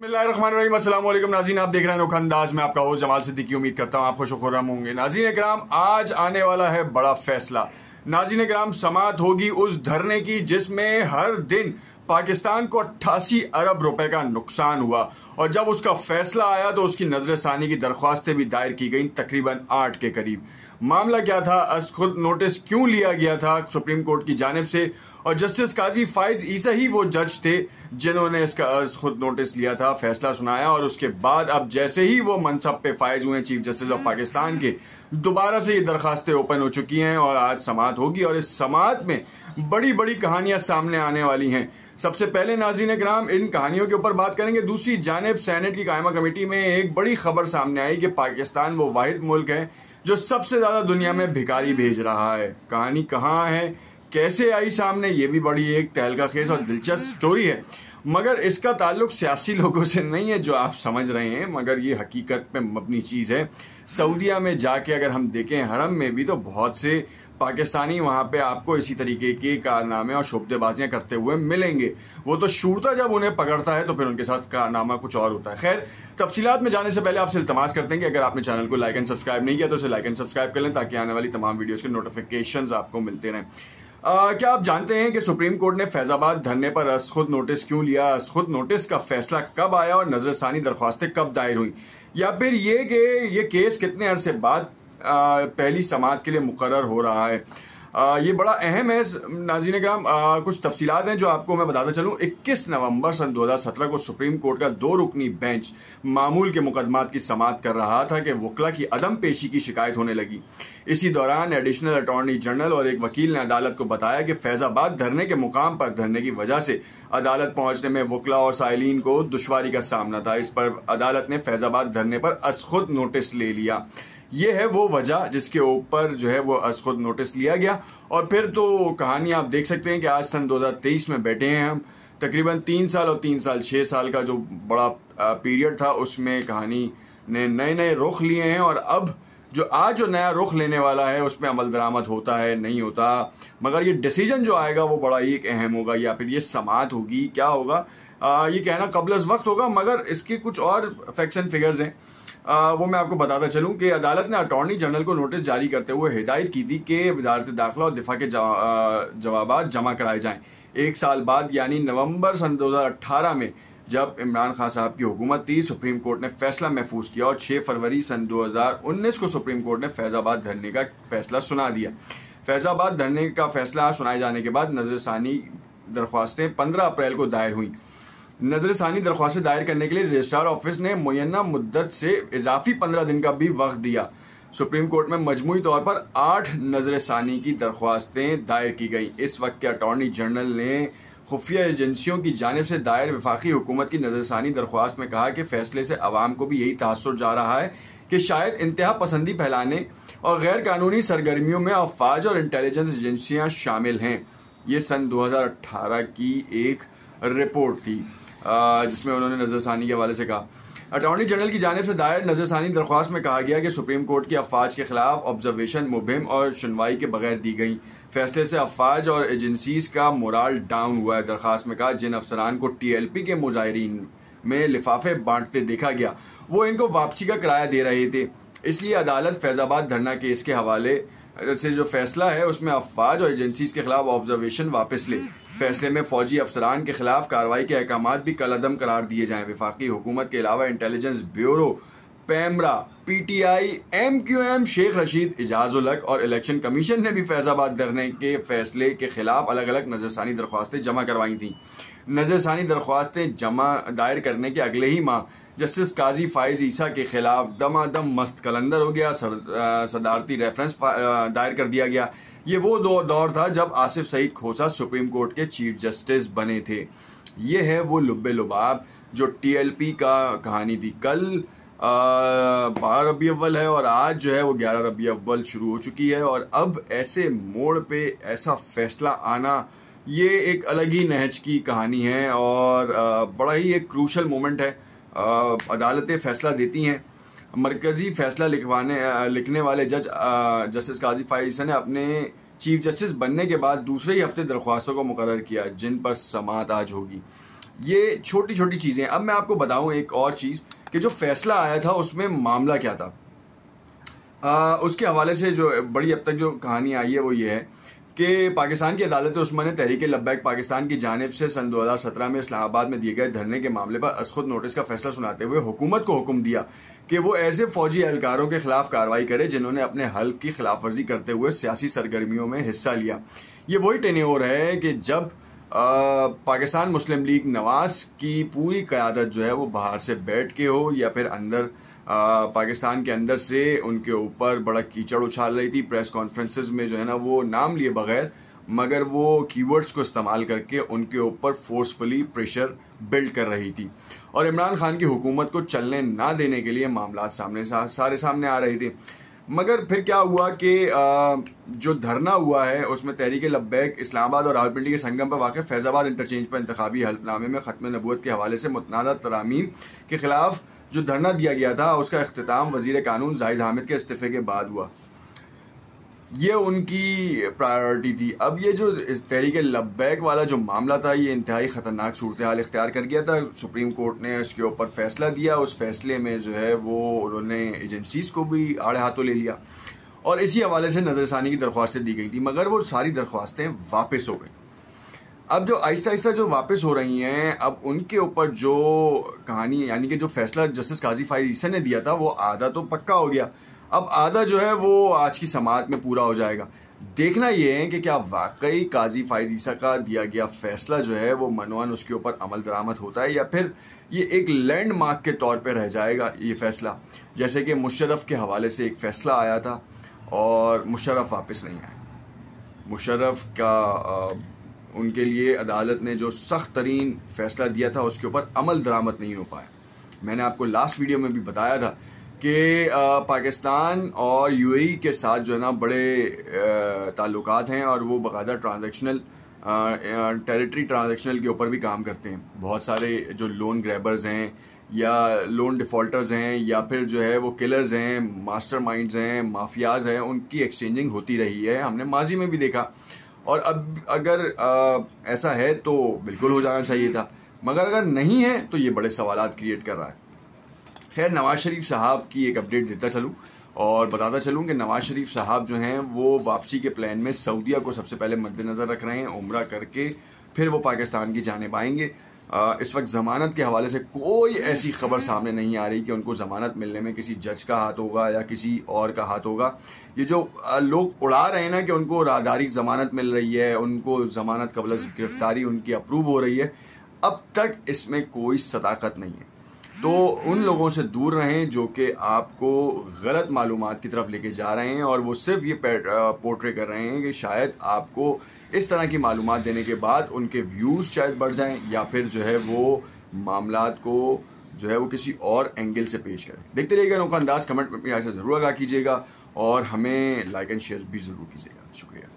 बिस्मिल्लाहिर्रहमानिर्रहीम, अस्सलाम वालेकुम नाज़रीन, आप देख रहे हैं अनोखा अंदाज में आपका होस्ट जमाल सिद्दीकी। उम्मीद करता हूँ आप खुश और खुर्रम होंगे। नाज़रीन कराम, आज आने वाला है बड़ा फैसला। नाज़रीन कराम, समाअत होगी उस धरने की जिसमें हर दिन पाकिस्तान को 88 अरब रुपए का नुकसान हुआ, और जब उसका फैसला आया तो उसकी नजरसानी की दरख्वास्तें भी दायर की गई, तकरीबन 8 के करीब। मामला क्या था, अज खुद नोटिस क्यों लिया गया था सुप्रीम कोर्ट की जानिब से, और जस्टिस काजी फाइज ईसा ही वो जज थे जिन्होंने इसका अज खुद नोटिस लिया था, फैसला सुनाया, और उसके बाद अब जैसे ही वो मनसब पे फाइज हुए चीफ जस्टिस ऑफ पाकिस्तान के, दोबारा से ये दरखास्तें ओपन हो चुकी हैं और आज समाअत होगी। और इस समाअत में बड़ी बड़ी कहानियां सामने आने वाली हैं। सबसे पहले नाज़रीन कराम, इन कहानियों के ऊपर बात करेंगे। दूसरी जानिब सेनेट की कायमा कमेटी में एक बड़ी खबर सामने आई कि पाकिस्तान वो वाहिद मुल्क है जो सबसे ज़्यादा दुनिया में भिखारी भेज रहा है। कहानी कहाँ है, कैसे आई सामने, ये भी बड़ी एक तहलका-खेज़ और दिलचस्प स्टोरी है, मगर इसका ताल्लुक सियासी लोगों से नहीं है जो आप समझ रहे हैं, मगर ये हकीकत पे मबनी चीज़ है। सऊदीया में जाके अगर हम देखें, हरम में भी तो बहुत से पाकिस्तानी वहाँ पे आपको इसी तरीके के कारनामे और शोबतेबाजियाँ करते हुए मिलेंगे। वो तो शूरता जब उन्हें पकड़ता है तो फिर उनके साथ कारनामा कुछ और होता है। खैर, तफसीलात में जाने से पहले आपसे इल्तमास करते हैं कि अगर आपने चैनल को लाइक एंड सब्सक्राइब नहीं किया तो उसे लाइक एंड सब्सक्राइब कर लें, ताकि आने वाली तमाम वीडियोज़ के नोटिफिकेशंस आपको मिलते रहें। क्या आप जानते हैं कि सुप्रीम कोर्ट ने फैजाबाद धरने पर अज खुद नोटिस क्यों लिया, अज खुद नोटिस का फैसला कब आया और नजरसानी दरख्वास्तें कब दायर हुई, या फिर ये कि ये केस कितने अरसे बाद पहली समाअत के लिए मुकर्रर हो रहा है। ये बड़ा अहम है नाज़रीन कराम। कुछ तफसीलात हैं जो आपको मैं बताता चलूँ। 21 नवंबर सन 2017 को सुप्रीम कोर्ट का 2 रुकनी बेंच मामूल के मुकदमात की समाअत कर रहा था कि वकला की अदम पेशी की शिकायत होने लगी। इसी दौरान एडिशनल अटॉर्नी जनरल और एक वकील ने अदालत को बताया कि फैजाबाद धरने के मुकाम पर धरने की वजह से अदालत पहुंचने में वकला और साइलिन को दुश्वारी का सामना था। इस पर अदालत ने फैजाबाद धरने पर अज खुद नोटिस ले लिया। ये है वो वजह जिसके ऊपर जो है वो अज खुद नोटिस लिया गया। और फिर तो कहानी आप देख सकते हैं कि आज सन 2023 में बैठे हैं हम, तकरीबन 3 साल और 3 साल 6 साल का जो बड़ा पीरियड था, उसमें कहानी ने नए नए रुख लिए हैं, और अब जो नया रुख लेने वाला है उसमें अमल दरामद होता है नहीं होता, मगर ये डिसीजन जो आएगा वो बड़ा ही अहम होगा, या फिर ये समाअत होगी, क्या होगा ये कहना कबल अज़ वक्त होगा। मगर इसके कुछ और फैक्ट्स एंड फिगर्स हैं, वो मैं आपको बताता चलूं कि अदालत ने अटॉर्नी जनरल को नोटिस जारी करते हुए हिदायत की थी कि वजारत दाखिला और दिफा के जवाबात जमा कराए जाएं 1 साल बाद, यानी नवंबर सन 2018 में जब इमरान खान साहब की हुकूमत थी। सुप्रीम कोर्ट ने फैसला महफूज किया और 6 फरवरी सन 2019 को सुप्रीम कोर्ट ने फैजाबाद धरने का फैसला सुना दिया। फैजाबाद धरने का फैसला सुनाए जाने के बाद नजरसानी दरख्वास्तें 15 अप्रैल को दायर हुई। नजरसानी दरख्वास्तें दायर करने के लिए रजिस्ट्रार ऑफिस ने मुय्यना मुद्दत से इजाफी 15 दिन का भी वक्त दिया। सुप्रीम कोर्ट में मजमूई तौर पर 8 नजरसानी की दरख्वास्तें दायर की गई। इस वक्त के अटॉर्नी जनरल ने खुफिया एजेंसियों की जानिब से दायर वफाकी हुकूमत की नजरसानी दरख्वास्त में कहा कि फैसले से अवाम को भी यही तासुर जा रहा है कि शायद इंतहा पसंदी फैलाने और गैर कानूनी सरगर्मियों में अफवाज और इंटेलिजेंस एजेंसियाँ शामिल हैं। ये सन 2018 की एक रिपोर्ट थी जिसमें उन्होंने नजरसानी के हवाले से कहा। अटॉर्नी जनरल की जानिब से दायर नजरसानी दरख्वास्त में कहा गया कि सुप्रीम कोर्ट की अफवाज के खिलाफ ऑब्जर्वेशन मुबहिम और सुनवाई के बगैर दी गई। फैसले से अफवाज और एजेंसीज का मोराल डाउन हुआ है। दरख्वास्त में कहा जिन अफसरान को TLP के मुजाहिरीन में लिफाफे बांटते देखा गया वो इनको वापसी का किराया दे रहे थे, इसलिए अदालत फैजाबाद धरना केस के हवाले से जो फैसला है उसमें अफवाज और एजेंसीज के खिलाफ ऑब्जर्वेशन वापस ले। फैसले में फौजी अफसरान के खिलाफ कार्रवाई के अहकामात भी कलअदम करार दिए जाएं। वफाकी हुकूमत के अलावा intelligence bureau, PEMRA, PTI, MQM, Sheikh Rashid, Ijazul Haq और इलेक्शन कमीशन ने भी फैजाबाद धरने के फैसले के खिलाफ अलग अलग नजरसानी दरख्वास्तें जमा करवाई थीं। नजरसानी दरख्वास्तें जमा दायर करने के अगले ही माह जस्टिस काजी फाइज ईसा के खिलाफ दमादम मस्त कलंदर हो गया, सदारती रेफरेंस दायर कर दिया गया। ये वो दौर था जब आसिफ सईद खोसा सुप्रीम कोर्ट के चीफ जस्टिस बने थे। ये है वो लुब्बे लुबाब जो TLP का कहानी थी। कल 12 रबी अव्वल है और आज जो है वो 11 रबी अव्वल शुरू हो चुकी है, और अब ऐसे मोड़ पे ऐसा फैसला आना ये एक अलग ही नहज की कहानी है, और बड़ा ही एक क्रूशल मोमेंट है। अदालतें फैसला देती हैं। मरकज़ी फैसला लिखने वाले जज जस्टिस काजी फाइज ने अपने चीफ जस्टिस बनने के बाद दूसरे ही हफ्ते दरख्वास्तों को मुकर्रर किया जिन पर समाअत आज होगी। ये छोटी छोटी चीज़ें। अब मैं आपको बताऊं एक और चीज़ कि जो फैसला आया था उसमें मामला क्या था। उसके हवाले से जो बड़ी अब तक जो कहानी आई है वो ये है कि पाकिस्तान की अदालत उस्मा ने तहरीक लब्बैक पाकिस्तान की जानिब से सन 2017 में इस्लामाबाद में दिए गए धरने के मामले पर अज़ खुद नोटिस का फैसला सुनाते हुए हुकूमत को हुक्म दिया कि वो ऐसे फौजी एहलकारों के खिलाफ कार्रवाई करे जिन्होंने अपने हल्फ की खिलाफ वर्जी करते हुए सियासी सरगर्मियों में हिस्सा लिया। ये वही टेन्योर है कि जब पाकिस्तान मुस्लिम लीग नवाज की पूरी क़यादत जो है वो बाहर से बैठ के हो या फिर अंदर पाकिस्तान के अंदर से उनके ऊपर बड़ा कीचड़ उछाल रही थी। प्रेस कॉन्फ्रेंसेस में जो है ना वो नाम लिए बगैर मगर वो कीवर्ड्स को इस्तेमाल करके उनके ऊपर फोर्सफुली प्रेशर बिल्ड कर रही थी और इमरान खान की हुकूमत को चलने ना देने के लिए मामला सारे सामने आ रहे थे। मगर फिर क्या हुआ कि जो धरना हुआ है उसमें तहरीक लब्बैक इस्लामाबाद और रावलपिंडी के संगम पर वाक़ फैज़ाबाद इंटरचेंज पर इंतखाबी हल्फनामे में ख़त्म नबूवत के हवाले से मुतनाज़ा तरामीम के ख़िलाफ़ जो धरना दिया गया था उसका इख्तिताम वज़ीर कानून जाहिद हामिद के इस्तीफ़े के बाद हुआ। ये उनकी प्रायोरिटी थी। अब ये जो तहरीक लब्बैक वाला जो मामला था ये इंतहाई ख़तरनाक सूरत हाल इख्तियार कर गया था। सुप्रीम कोर्ट ने इसके ऊपर फैसला दिया। उस फैसले में जो है वो उन्होंने एजेंसीज़ को भी आड़े हाथों ले लिया और इसी हवाले से नज़रसानी की दरख्वास्तें दी गई थी मगर वो सारी दरख्वास्तें वापस हो गई। अब जो आहिस्ता आहिस्ता जो वापस हो रही हैं अब उनके ऊपर जो कहानी यानी कि जो फैसला जस्टिस काजी फाइज ईसा ने दिया था वो आधा तो पक्का हो गया। अब आधा जो है वो आज की समाअत में पूरा हो जाएगा। देखना ये है कि क्या वाकई काजी फाइज ईसा का दिया गया फैसला जो है वो मनवन उसके ऊपर अमल दरामद होता है या फिर ये एक लैंडमार्क के तौर पे रह जाएगा ये फैसला। जैसे कि मुशर्रफ के हवाले से एक फ़ैसला आया था और मुशर्रफ वापस नहीं आया। मुशर्रफ का उनके लिए अदालत ने जो सख्त तरीन फ़ैसला दिया था उसके ऊपर अमल दरामद नहीं हो पाया। मैंने आपको लास्ट वीडियो में भी बताया था कि पाकिस्तान और यूएई के साथ जो है ना बड़े ताल्लुकात हैं और वो बाकायदा ट्रांजैक्शनल टेरिटरी ट्रांजैक्शनल के ऊपर भी काम करते हैं। बहुत सारे जो लोन ग्रैबर्स हैं या लोन डिफ़ॉल्टर्स हैं या फिर जो है वो किलर्स हैं, मास्टरमाइंड्स हैं, माफियाज हैं, उनकी एक्सचेंजिंग होती रही है। हमने माजी में भी देखा और अब अगर ऐसा है तो बिल्कुल हो जाना चाहिए था मगर अगर नहीं है तो ये बड़े सवालात क्रिएट कर रहा है। खैर नवाज़ शरीफ साहब की एक अपडेट देता चलूँ और बताता चलूँ कि नवाज़ शरीफ साहब जो हैं वो वापसी के प्लान में सऊदीया को सबसे पहले मद्देनज़र रख रहे हैं। उम्रा करके फिर वो पाकिस्तान की जानिब आएंगे। इस वक्त ज़मानत के हवाले से कोई ऐसी खबर सामने नहीं आ रही कि उनको ज़मानत मिलने में किसी जज का हाथ होगा या किसी और का हाथ होगा। ये जो लोग उड़ा रहे हैं ना कि उनको राहदारी ज़मानत मिल रही है, उनको ज़मानत कबल गिरफ्तारी उनकी अप्रूव हो रही है, अब तक इसमें कोई सदाकत नहीं है। तो उन लोगों से दूर रहें जो कि आपको गलत मालूमात की तरफ लेके जा रहे हैं और वो सिर्फ ये पोर्ट्रे कर रहे हैं कि शायद आपको इस तरह की मालूमात देने के बाद उनके व्यूज़ शायद बढ़ जाएं या फिर जो है वो मामलात को जो है वो किसी और एंगल से पेश करें। देखते रहिएगा अनोखा अंदाज़। कमेंट में अपनी राय से ज़रूर आगाह कीजिएगा और हमें लाइक एंड शेयर भी ज़रूर कीजिएगा। शुक्रिया।